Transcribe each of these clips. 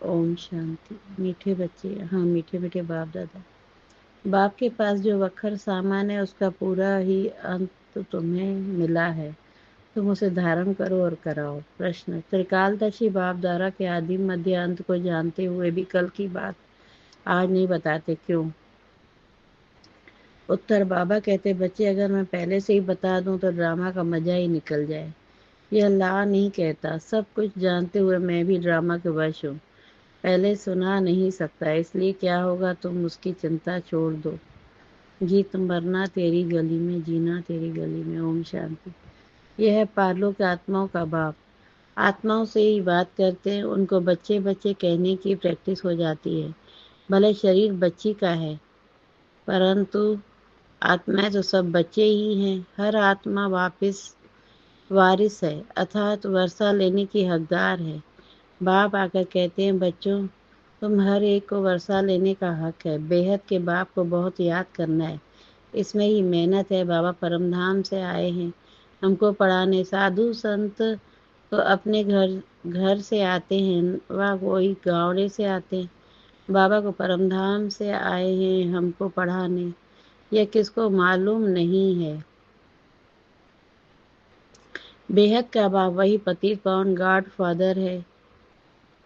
ओम शांति। मीठे बच्चे, हाँ मीठे मीठे बाप दादा। बाप के पास जो वखर सामान है उसका पूरा ही अंत तुम्हें मिला है, तुम उसे धारण करो और कराओ। प्रश्न, त्रिकालदर्शी बाप द्वारा के आदि मध्य अंत को जानते हुए भी कल की बात आज नहीं बताते, क्यों? उत्तर, बाबा कहते, बच्चे अगर मैं पहले से ही बता दूं तो ड्रामा का मजा ही निकल जाए। यह ला नहीं कहता, सब कुछ जानते हुए मैं भी ड्रामा के वश हूँ। पहले सुना नहीं सकता, इसलिए क्या होगा तुम उसकी चिंता छोड़ दो। गीत, मरना तेरी गली में, जीना तेरी गली में। ओम शांति। यह है पारलोक आत्माओं का बाप। आत्माओं से ही बात करते हैं, उनको बच्चे बच्चे कहने की प्रैक्टिस हो जाती है। भले शरीर बच्ची का है, परंतु आत्माएं तो सब बच्चे ही हैं। हर आत्मा वापिस वारिस है, अर्थात वर्षा लेने की हकदार है। बाप आकर कहते हैं, बच्चों तुम हर एक को वर्षा लेने का हक है। बेहद के बाप को बहुत याद करना है, इसमें ही मेहनत है। बाबा परमधाम से आए हैं हमको पढ़ाने। साधु संत तो अपने घर घर से आते हैं, वह कोई गावड़े से आते हैं। बाबा को परमधाम से आए हैं हमको पढ़ाने, यह किसको मालूम नहीं है। बेहद का बाप वही पतित पावन गॉड फादर है,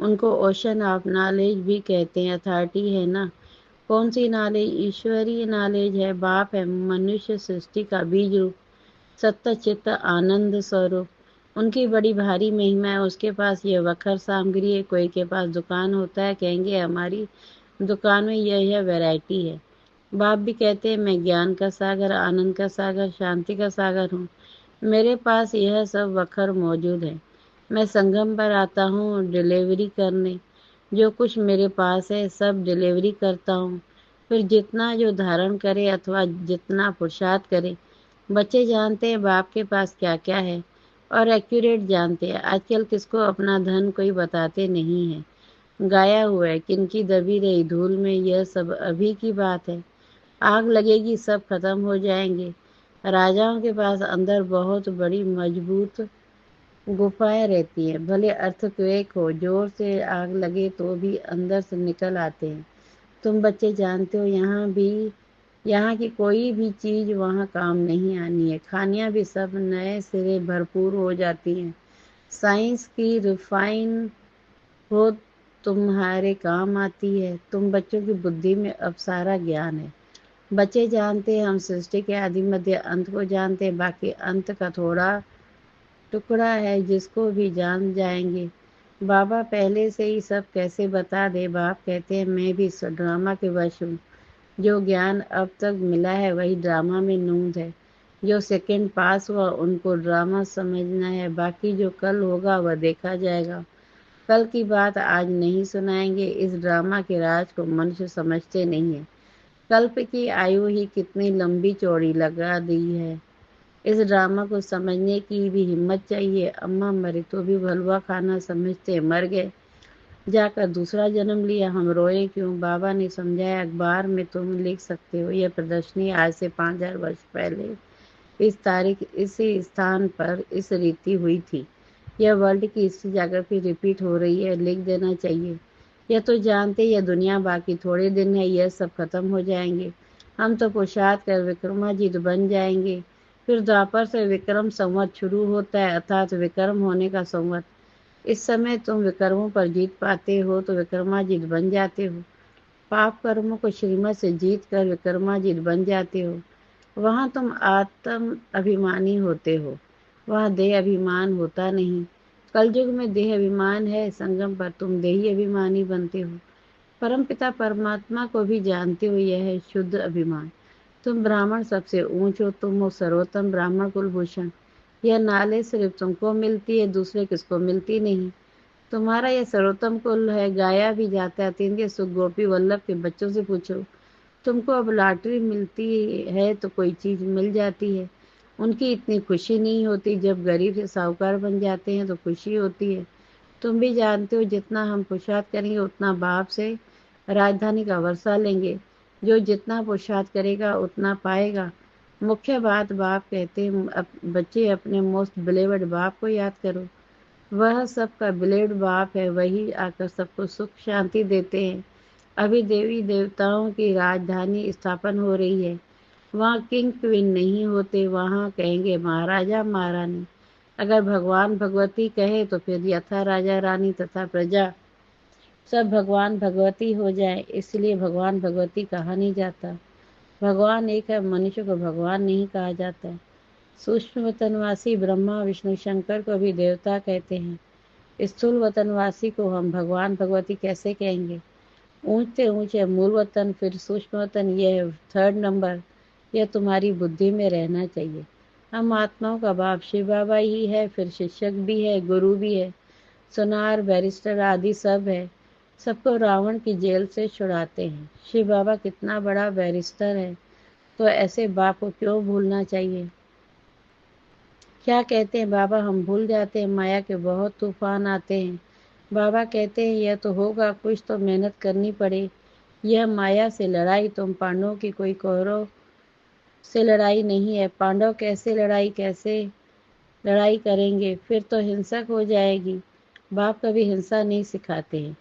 उनको ओशन ऑफ नॉलेज भी कहते हैं। अथॉरिटी है ना। कौन सी नॉलेज? ईश्वरीय नॉलेज है। बाप है मनुष्य सृष्टि का बीज रूप, सत्य चित्त आनंद स्वरूप। उनकी बड़ी भारी महिमा है। उसके पास ये वखर सामग्री है। कोई के पास दुकान होता है, कहेंगे हमारी दुकान में यह वैरायटी है। बाप भी कहते हैं, मैं ज्ञान का सागर, आनंद का सागर, शांति का सागर हूँ। मेरे पास यह सब वखर मौजूद है। मैं संगम पर आता हूँ डिलीवरी करने। जो कुछ मेरे पास है सब डिलीवरी करता हूँ। फिर जितना जो धारण करे अथवा जितना पुरुषार्थ करे। बच्चे जानते हैं बाप के पास क्या क्या है और एक्यूरेट जानते हैं। आजकल किसको अपना धन कोई बताते नहीं है। गाया हुआ है, किनकी दबी रही धूल में, यह सब अभी की बात है। आग लगेगी, सब खत्म हो जाएंगे। राजाओं के पास अंदर बहुत बड़ी मजबूत गुफाएं रहती हैं। भले अर्थक्वेक हो, जोर से आग लगे तो भी अंदर से निकल आते हैं। तुम बच्चे जानते हो यहाँ की कोई भी चीज वहाँ काम नहीं आनी है। खानियाँ भी सब नए सिरे भरपूर हो जाती हैं। साइंस की रिफाइन हो तुम्हारे काम आती है। तुम बच्चों की बुद्धि में अब सारा ज्ञान है। बच्चे जानते हैं हम सृष्टि के आदि मध्य अंत को जानते हैं। बाकी अंत का थोड़ा टुकड़ा है जिसको भी जान जाएंगे। बाबा पहले से ही सब कैसे बता दे। बाप कहते हैं, मैं भी इस ड्रामा के वश हूँ। जो ज्ञान अब तक मिला है वही ड्रामा में नूंद है। जो सेकंड पास हुआ उनको ड्रामा समझना है, बाकी जो कल होगा वह देखा जाएगा। कल की बात आज नहीं सुनाएंगे। इस ड्रामा के राज को मनुष्य समझते नहीं है। कल्प की आयु ही कितनी लंबी चौड़ी लगा दी है। इस ड्रामा को समझने की भी हिम्मत चाहिए। अम्मा मरे तो भी हलवा खाना समझते मर गए, जाकर दूसरा जन्म लिया, हम रोए क्यों? बाबा ने समझाया, अखबार में तुम लिख सकते हो। यह प्रदर्शनी आज से 5000 वर्ष पहले इस तारीख इसी स्थान पर इस रीति हुई थी। यह वर्ल्ड की हिस्ट्री ज्योग्राफी रिपीट हो रही है, लिख देना चाहिए। यह तो जानते यह दुनिया बाकी थोड़े दिन है, यह सब खत्म हो जाएंगे। हम तो पुरुषार्थ कर विक्रमाजीत बन जाएंगे। फिर द्वापर से विक्रम संवत शुरू होता है, अर्थात विक्रम होने का संवत। इस समय तुम विक्रमों पर जीत पाते हो तो विक्रमाजीत बन जाते हो। पाप कर्मों को श्रीमत से जीत कर विक्रमाजीत बन जाते हो। वहाँ तुम आत्म अभिमानी होते हो, वहाँ देह अभिमान होता नहीं। कलयुग में देह अभिमान है, संगम पर तुम देही अभिमानी बनते हो। परमपिता परमात्मा को भी जानते हो, यह है शुद्ध अभिमान। तुम ब्राह्मण सबसे ऊंच हो, तुम हो सर्वोत्तम ब्राह्मण कुलभूषण। यह नाले सिर्फ तुमको मिलती है, दूसरे किसको मिलती नहीं। तुम्हारा यह सर्वोत्तम कुल है, गाया भी जाता है। तीन के सुख गोपी वल्लभ के बच्चों से पूछो। तुमको अब लॉटरी मिलती है तो कोई चीज मिल जाती है, उनकी इतनी खुशी नहीं होती। जब गरीब से साहूकार बन जाते हैं तो खुशी होती है। तुम भी जानते हो जितना हम पुरुषार्थ करेंगे उतना बाप से राजधानी का वर्षा लेंगे। जो जितना पुरुषार्थ करेगा उतना पाएगा। मुख्य बात बाप कहते हैं, बच्चे अपने मोस्ट बिलीवर्ड बाप को याद करो। वह सबका ब्लेड बाप है, वही आकर सबको सुख शांति देते हैं। अभी देवी देवताओं की राजधानी स्थापन हो रही है। वहाँ किंग क्वीन नहीं होते, वहाँ कहेंगे महाराजा महारानी। अगर भगवान भगवती कहे तो फिर यथा राजा रानी तथा प्रजा सब भगवान भगवती हो जाए, इसलिए भगवान भगवती कहा नहीं जाता। भगवान एक है, मनुष्य को भगवान नहीं कहा जाता। सूक्ष्म वतनवासी ब्रह्मा विष्णु शंकर को भी देवता कहते हैं। स्थूल वतनवासी को हम भगवान भगवती कैसे कहेंगे? ऊंचे ऊंचे मूल वतन, फिर सूक्ष्म वतन, यह थर्ड नंबर। यह तुम्हारी बुद्धि में रहना चाहिए। हम आत्माओं का बाप शिव बाबा ही है, फिर शिक्षक भी है, गुरु भी है, सुनार बैरिस्टर आदि सब है। सबको रावण की जेल से छुड़ाते हैं। शिव बाबा कितना बड़ा बैरिस्टर है, तो ऐसे बाप को क्यों भूलना चाहिए? क्या कहते हैं बाबा? हम भूल जाते हैं, माया के बहुत तूफान आते हैं। बाबा कहते हैं यह तो होगा, कुछ तो मेहनत करनी पड़े। यह माया से लड़ाई तुम पांडवों की कोई कौरव से लड़ाई नहीं है। पांडव कैसे लड़ाई करेंगे? फिर तो हिंसक हो जाएगी। बाप कभी हिंसा नहीं सिखाते हैं,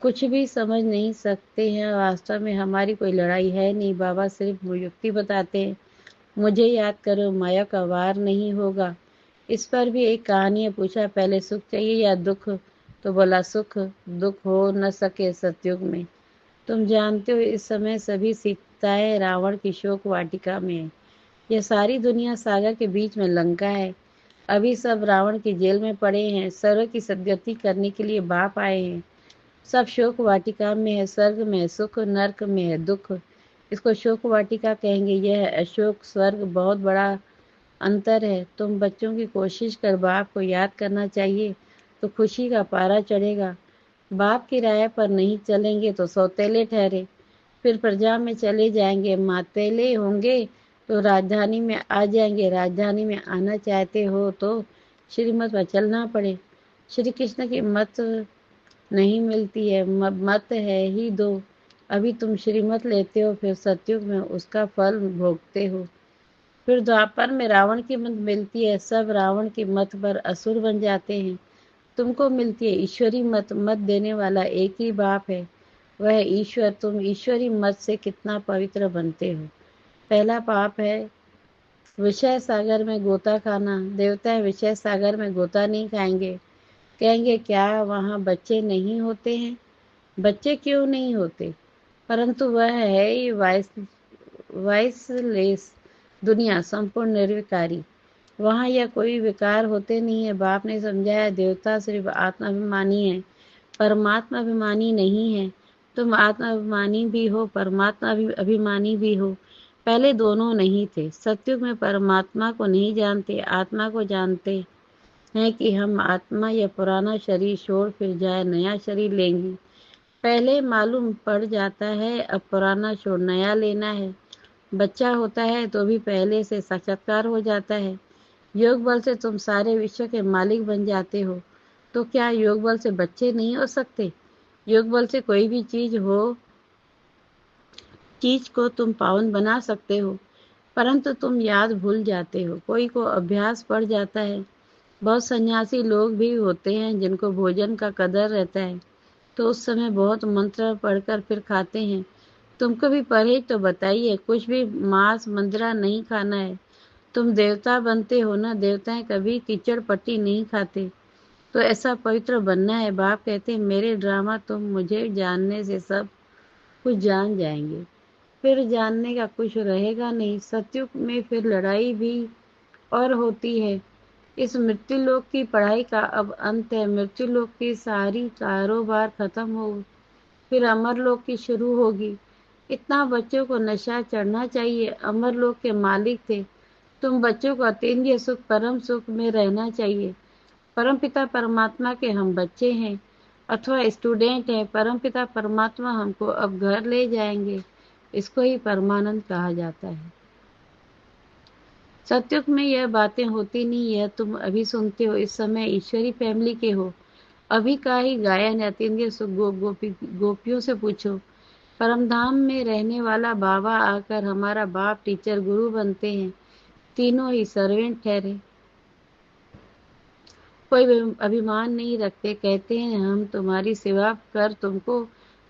कुछ भी समझ नहीं सकते हैं। वास्तव में हमारी कोई लड़ाई है नहीं, बाबा सिर्फ युक्ति बताते हैं। मुझे याद करो, माया का वार नहीं होगा। इस पर भी एक कहानी है। पूछा पहले सुख चाहिए या दुख? तो बोला सुख। दुख हो न सके सतयुग में। तुम जानते हो इस समय सभी सीताएं रावण की शोक वाटिका में है। यह सारी दुनिया सागर के बीच में लंका है। अभी सब रावण की जेल में पड़े हैं। सर्व की सदगति करने के लिए बाप आए हैं। सब शोक वाटिका में है। स्वर्ग में है सुख, नरक में है दुख। इसको शोक वाटिका कहेंगे। यह है अशोक स्वर्ग, बहुत बड़ा अंतर है। तुम बच्चों की कोशिश कर, बाप को याद करना चाहिए तो खुशी का पारा चढ़ेगा। बाप की राय पर नहीं चलेंगे तो सौतेले ठहरे, फिर प्रजा में चले जाएंगे। मातेले होंगे तो राजधानी में आ जाएंगे। राजधानी में आना चाहते हो तो श्रीमत पर चलना पड़े। श्री कृष्ण की मत नहीं मिलती है, मत है ही दो। अभी तुम श्रीमत लेते हो, फिर सतयुग में उसका फल भोगते हो। फिर द्वापर में रावण की मत मिलती है, सब रावण की मत पर असुर बन जाते हैं। तुमको मिलती है ईश्वरी मत, मत देने वाला एक ही बाप है, वह ईश्वर। तुम ईश्वरी मत से कितना पवित्र बनते हो। पहला पाप है विषय सागर में गोता खाना। देवता विषय सागर में गोता नहीं खाएंगे। कहेंगे क्या वहाँ बच्चे नहीं होते हैं? बच्चे क्यों नहीं होते? परंतु वह है ही वाइसलेस दुनिया, संपूर्ण निर्विकारी। वहाँ यह कोई विकार होते नहीं है। बाप ने समझाया देवता सिर्फ आत्माभिमानी है, परमात्मा अभिमानी नहीं है। तुम आत्माभिमानी भी हो, परमात्मा भी अभिमानी भी हो। पहले दोनों नहीं थे। सतयुग में परमात्मा को नहीं जानते, आत्मा को जानते हैं कि हम आत्मा यह पुराना शरीर छोड़ फिर जाए नया शरीर लेंगी। पहले मालूम पड़ जाता है अब पुराना छोड़ नया लेना है। बच्चा होता है तो भी पहले से साक्षात्कार हो जाता है। योग बल से तुम सारे विश्व के मालिक बन जाते हो, तो क्या योग बल से बच्चे नहीं हो सकते? योग बल से कोई भी चीज को तुम पावन बना सकते हो, परंतु तुम याद भूल जाते हो। कोई को अभ्यास पड़ जाता है। बहुत सन्यासी लोग भी होते हैं जिनको भोजन का कदर रहता है, तो उस समय बहुत मंत्र पढ़कर फिर खाते हैं। तुमको भी परहेज तो बताइए, कुछ भी मांस मंद्रा नहीं खाना है। तुम देवता बनते हो ना, देवताएं कभी कीचड़ पट्टी नहीं खाते, तो ऐसा पवित्र बनना है। बाप कहते हैं मेरे ड्रामा तुम मुझे जानने से सब कुछ जान जाएंगे, फिर जानने का कुछ रहेगा नहीं। सतयुग में फिर लड़ाई भी और होती है। इस मृत्यु लोक की पढ़ाई का अब अंत है। मृत्यु लोक की सारी कारोबार खत्म हो, फिर अमर लोक की शुरू होगी। इतना बच्चों को नशा चढ़ना चाहिए। अमर लोक के मालिक थे तुम, बच्चों को अतीन्द्रिय सुख परम सुख में रहना चाहिए। परम पिता परमात्मा के हम बच्चे हैं अथवा स्टूडेंट हैं। परम पिता परमात्मा हमको अब घर ले जाएंगे। इसको ही परमानंद कहा जाता है। सतयुग में यह बातें होती नहीं, यह तुम अभी सुनते हो। इस समय ईश्वरी फैमिली के हो। अभी का ही गायन है। अतीन्द्रिय सुख गोपियों से पूछो। परमधाम में रहने वाला बाबा आकर हमारा बाप टीचर गुरु बनते हैं। तीनों ही सर्वेंट ठहरे। कोई अभिमान नहीं रखते, कहते हैं हम तुम्हारी सेवा कर तुमको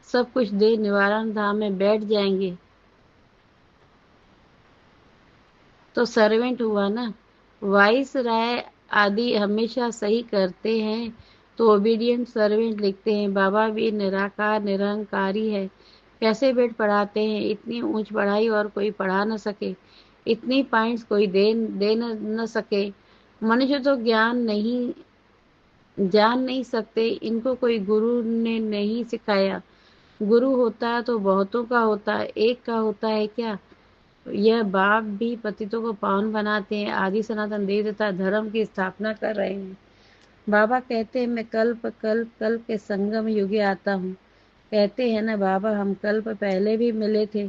सब कुछ दे निवारण धाम में बैठ जाएंगे। तो सर्वेंट हुआ ना। वाइस राय आदि हमेशा सही करते हैं तो ओबीडियंट सर्वेंट लिखते हैं बाबा भी निराकार निरंकारी है। कैसे बेट पढ़ाते हैं, इतनी ऊंच पढ़ाई और कोई पढ़ा न सके, इतनी पॉइंट्स कोई दे न सके। मनुष्य तो ज्ञान नहीं जान नहीं सकते, इनको कोई गुरु ने नहीं सिखाया। गुरु होता तो बहुतों का होता, एक का होता है क्या। यह बाप भी पतितों को पावन बनाते हैं, आदि सनातन देव तथा धर्म की स्थापना कर रहे हैं। बाबा कहते हैं मैं कल्प कल्प कल्प के संगम युगे आता हूँ। कहते हैं ना बाबा हम कल्प पहले भी मिले थे।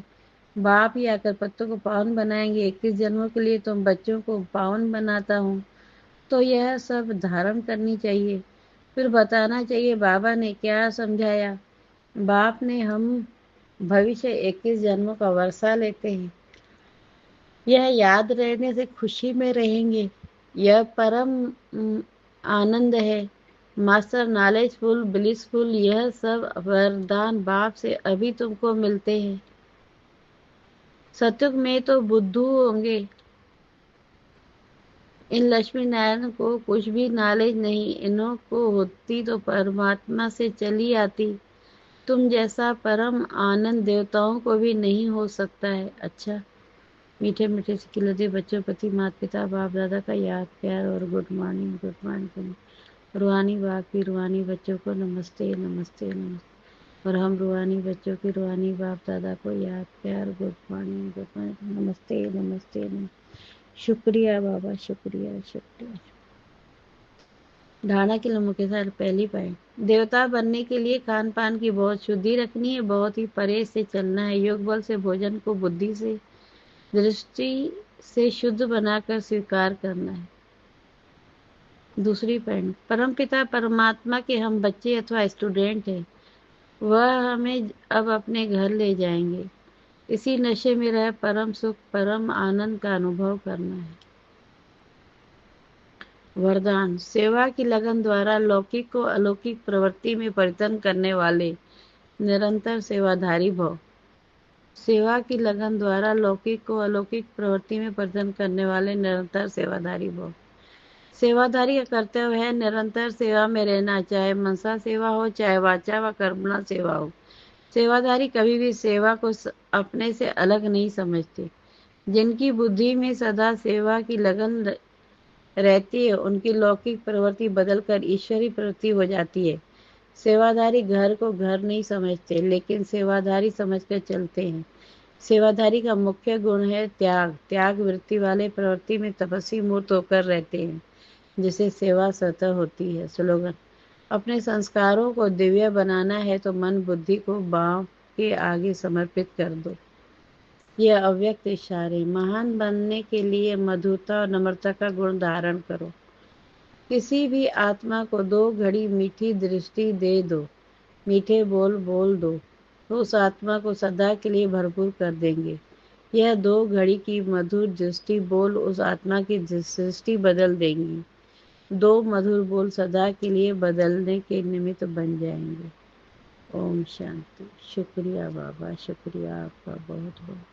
बाप ही आकर पत्तों को पावन बनाएंगे, 21 जन्मों के लिए तुम बच्चों को पावन बनाता हूँ। तो यह सब धारण करनी चाहिए, फिर बताना चाहिए बाबा ने क्या समझाया। बाप ने हम भविष्य 21 जन्मों का वर्षा लेते हैं, यह याद रहने से खुशी में रहेंगे। यह परम आनंद है। मास्टर नॉलेजफुल ब्लिसफुल, यह सब वरदान बाप से अभी तुमको मिलते हैं। सतयुग में तो बुद्धू होंगे। इन लक्ष्मी नारायण को कुछ भी नॉलेज नहीं, इन्हों को होती तो परमात्मा से चली आती। तुम जैसा परम आनंद देवताओं को भी नहीं हो सकता है। अच्छा, मीठे मीठे से खिलते बच्चों प्रति माता पिता बाप दादा का याद प्यार और गुड मॉर्निंग। रूहानी बाप की रूहानी बच्चों को नमस्ते नमस्ते नमस्ते। और हम रूहानी बच्चों की रूहानी बाप दादा को याद प्यार गुड मॉर्निंग नमस्ते नमस्ते नमस्ते। शुक्रिया बाबा, शुक्रिया शुक्रिया। धारणा के लोगों के साथ पहली पॉइंट, देवता बनने के लिए खान पान की बहुत शुद्धि रखनी है, बहुत ही परहेज से चलना है। योग बल से भोजन को बुद्धि से दृष्टि से शुद्ध बनाकर स्वीकार करना है। दूसरी पॉइंट, परमपिता परमात्मा के हम बच्चे अथवा स्टूडेंट हैं, वह हमें अब अपने घर ले जाएंगे। इसी नशे में रह परम सुख परम आनंद का अनुभव करना है। वरदान, सेवा की लगन द्वारा लौकिक को अलौकिक प्रवृत्ति में परिवर्तन करने वाले निरंतर सेवाधारी भव। सेवा की लगन द्वारा लौकिक को अलौकिक प्रवृत्ति में परिवर्तन करने वाले निरंतर सेवाधारी भव। सेवाधारी का कर्तव्य है निरंतर सेवा में रहना, चाहे मनसा सेवा हो चाहे वाचा व कर्मणा सेवा हो। सेवाधारी कभी भी सेवा को अपने से अलग नहीं समझते। जिनकी बुद्धि में सदा सेवा की लगन रहती है, उनकी लौकिक प्रवृत्ति बदलकर ईश्वरी प्रवृत्ति हो जाती है। सेवाधारी घर को घर नहीं समझते, लेकिन सेवाधारी समझकर चलते हैं। सेवाधारी का मुख्य गुण है त्याग। त्याग वृत्ति वाले प्रवृत्ति में तपस्वी मूर्त होकर रहते हैं, जिसे सेवा स्वतः होती है। स्लोगन, अपने संस्कारों को दिव्य बनाना है तो मन बुद्धि को बाप के आगे समर्पित कर दो। यह अव्यक्त इशारे, महान बनने के लिए मधुरता और नम्रता का गुण धारण करो। किसी भी आत्मा को 2 घड़ी मीठी दृष्टि दे दो, मीठे बोल बोल दो, तो उस आत्मा को सदा के लिए भरपूर कर देंगे। यह 2 घड़ी की मधुर दृष्टि बोल उस आत्मा की दृष्टि बदल देंगी। 2 मधुर बोल सदा के लिए बदलने के निमित्त बन जाएंगे। ओम शांति। शुक्रिया बाबा, शुक्रिया आपका बहुत बहुत।